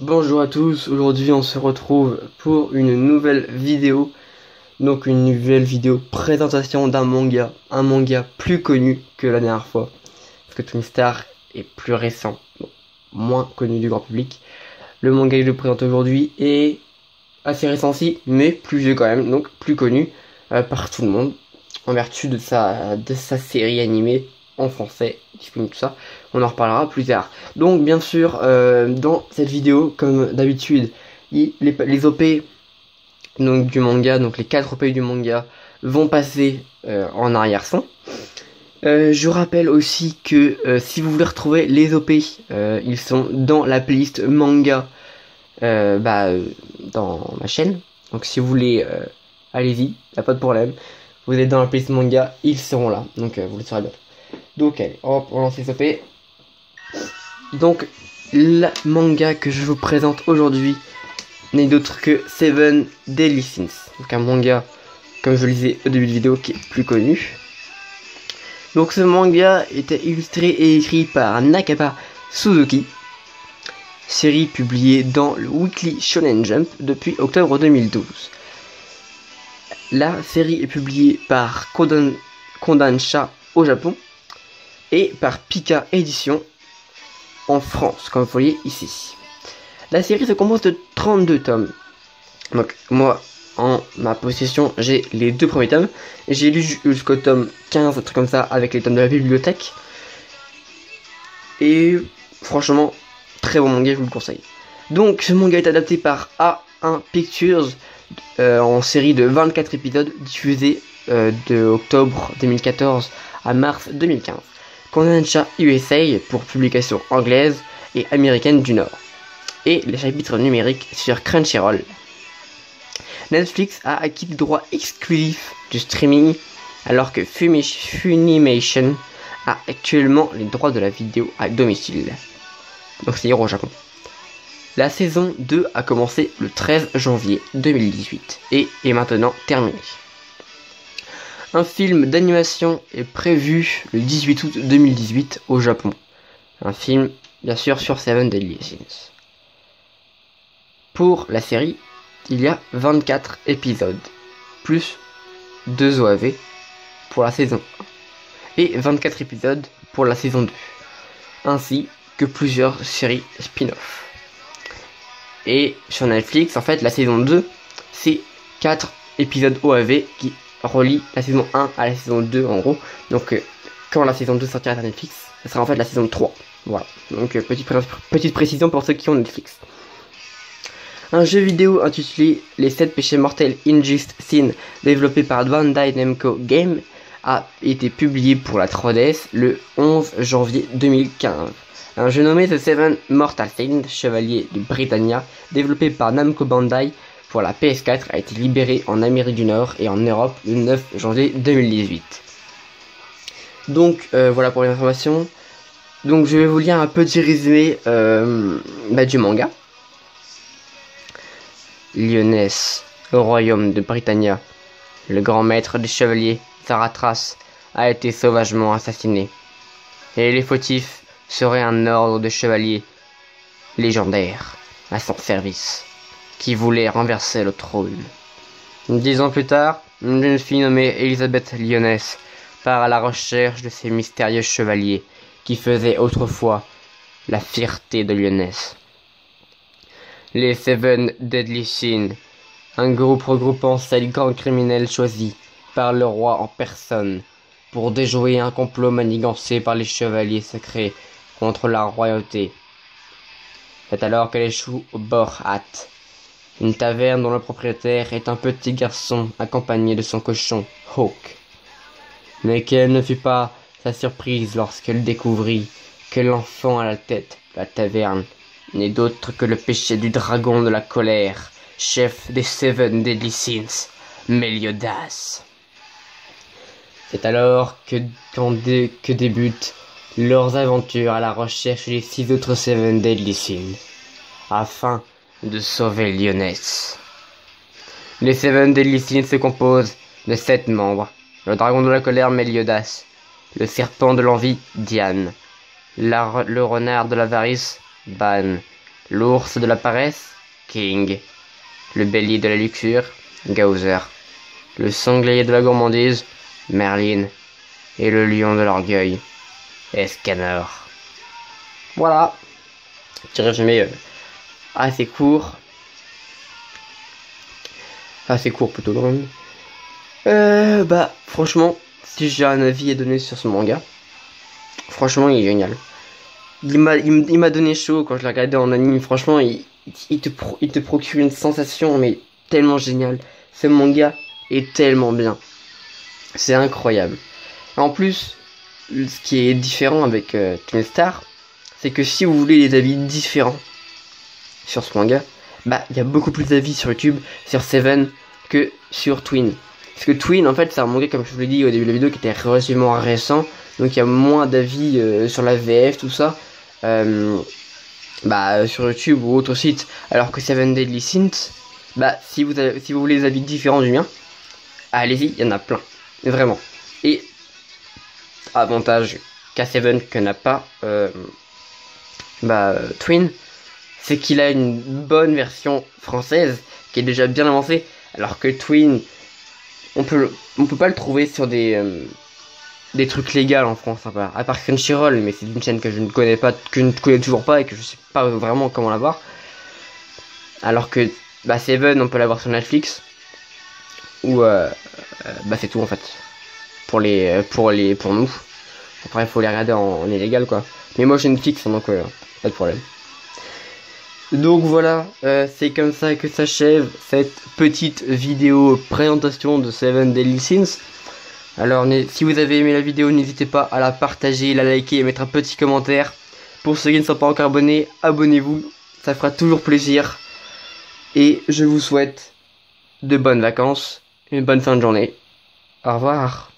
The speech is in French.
Bonjour à tous, aujourd'hui on se retrouve pour une nouvelle vidéo. Donc une nouvelle vidéo présentation d'un manga, un manga plus connu que la dernière fois. Parce que Twin Star est plus récent, bon, moins connu du grand public. Le manga que je présente aujourd'hui est assez récent aussi, mais plus vieux quand même, donc plus connu par tout le monde. En vertu de sa série animée en français, disponible tout ça, on en reparlera plus tard. Donc bien sûr, dans cette vidéo, comme d'habitude, les OP donc, du manga, donc les 4 OP du manga, vont passer en arrière-son. Je rappelle aussi que si vous voulez retrouver les OP, ils sont dans la playlist manga dans ma chaîne. Donc si vous voulez, allez-y, y a pas de problème. Vous êtes dans la playlist manga, ils seront là. Donc vous le saurez bien. Donc allez, hop, on lance les OP. Donc le manga que je vous présente aujourd'hui n'est d'autre que Seven Deadly Sins. Donc un manga, comme je le disais au début de vidéo, qui est plus connu. Donc ce manga était illustré et écrit par Nakaba Suzuki. Série publiée dans le Weekly Shonen Jump depuis octobre 2012. La série est publiée par Kodansha au Japon et par Pika Édition en France, comme vous voyez ici. La série se compose de 32 tomes. Donc moi, en ma possession, j'ai les 2 premiers tomes. J'ai lu jusqu'au tome 15, un truc comme ça, avec les tomes de la bibliothèque. Et franchement, très bon manga, je vous le conseille. Donc ce manga est adapté par A1 Pictures en série de 24 épisodes diffusés de octobre 2014 à mars 2015. Kodansha USA pour publication anglaise et américaine du Nord. Et les chapitres numériques sur Crunchyroll. Netflix a acquis le droit exclusif du streaming alors que Funimation a actuellement les droits de la vidéo à domicile. Donc c'est-à-dire au Japon. La saison 2 a commencé le 13 janvier 2018 et est maintenant terminée. Un film d'animation est prévu le 18 août 2018 au Japon. Un film, bien sûr, sur Seven Deadly Sins. Pour la série, il y a 24 épisodes, plus 2 OAV pour la saison 1, et 24 épisodes pour la saison 2, ainsi que plusieurs séries spin-off. Et sur Netflix, en fait, la saison 2, c'est 4 épisodes OAV qui relient la saison 1 à la saison 2 en gros. Donc quand la saison 2 sortira sur Netflix, ce sera en fait la saison 3. Voilà, donc petite précision pour ceux qui ont Netflix. Un jeu vidéo intitulé Les 7 péchés mortels Injustice Sin, développé par Bandai Namco Game, a été publié pour la 3DS le 11 janvier 2015. Un jeu nommé The Seven Mortal Sins, Chevalier de Britannia, développé par Namco Bandai pour la PS4, a été libéré en Amérique du Nord et en Europe le 9 janvier 2018. Donc voilà pour les informations. Donc je vais vous lire un petit résumé du manga. Lyonès, au royaume de Britannia, le grand maître des chevaliers, Zaratras, a été sauvagement assassiné. Et les fautifs seraient un ordre de chevaliers légendaires à son service, qui voulait renverser le trône. 10 ans plus tard, une jeune fille nommée Elisabeth Lyonès part à la recherche de ces mystérieux chevaliers qui faisaient autrefois la fierté de Lyonès. Les Seven Deadly Sins, un groupe regroupant 7 gangs criminels choisis par le roi en personne pour déjouer un complot manigancé par les chevaliers secrets contre la royauté. C'est alors qu'elle échoue au Borhat, une taverne dont le propriétaire est un petit garçon accompagné de son cochon, Hawk. Mais quelle ne fut pas sa surprise lorsqu'elle découvrit que l'enfant à la tête de la taverne n'est d'autre que le péché du dragon de la colère, chef des Seven Deadly Sins, Meliodas. C'est alors que débutent leurs aventures à la recherche des 6 autres Seven Deadly Sins, afin de sauver Lyonès. Les Seven Deadly Sins se composent de 7 membres: le dragon de la colère Meliodas, le serpent de l'envie Diane, le renard de l'avarice Ban, L'ours de la paresse, King. Le bélier de la luxure, Gauser. Le sanglier de la gourmandise, Merlin. Et le lion de l'orgueil, Escanor. Voilà. Petit résumé assez court. Assez court plutôt quand même. Franchement, si j'ai un avis à donner sur ce manga, franchement il est génial. Il m'a donné chaud quand je l'ai regardé en anime. Franchement, il te procure une sensation mais tellement géniale. Ce manga est tellement bien. C'est incroyable. En plus, ce qui est différent avec Twin Star, c'est que si vous voulez des avis différents sur ce manga, il y a beaucoup plus d'avis sur YouTube sur Seven que sur Twin. Parce que Twin, en fait, c'est un manga, comme je vous l'ai dit au début de la vidéo, qui était relativement récent. Donc il y a moins d'avis sur la VF, tout ça. Sur YouTube ou autre site. Alors que Seven Deadly Sins, si vous voulez des avis différents du mien, allez-y, il y en a plein. Vraiment. Et avantage qu'à Seven que n'a pas Twin, c'est qu'il a une bonne version française qui est déjà bien avancée, alors que Twin, on peut pas le trouver sur des trucs légaux en France, à part Crunchyroll, mais c'est une chaîne que je ne connais pas, que je ne connais toujours pas et que je sais pas vraiment comment l'avoir. Alors que Seven, on peut l'avoir sur Netflix, ou c'est tout en fait. Pour nous. Après, il faut les regarder en illégal, quoi. Mais moi, j'ai une fixe, donc pas de problème. Donc voilà, c'est comme ça que s'achève cette petite vidéo présentation de Seven Deadly Sins. Alors, si vous avez aimé la vidéo, n'hésitez pas à la partager, la liker et mettre un petit commentaire. Pour ceux qui ne sont pas encore abonnés, abonnez-vous, ça fera toujours plaisir. Et je vous souhaite de bonnes vacances, une bonne fin de journée. Au revoir.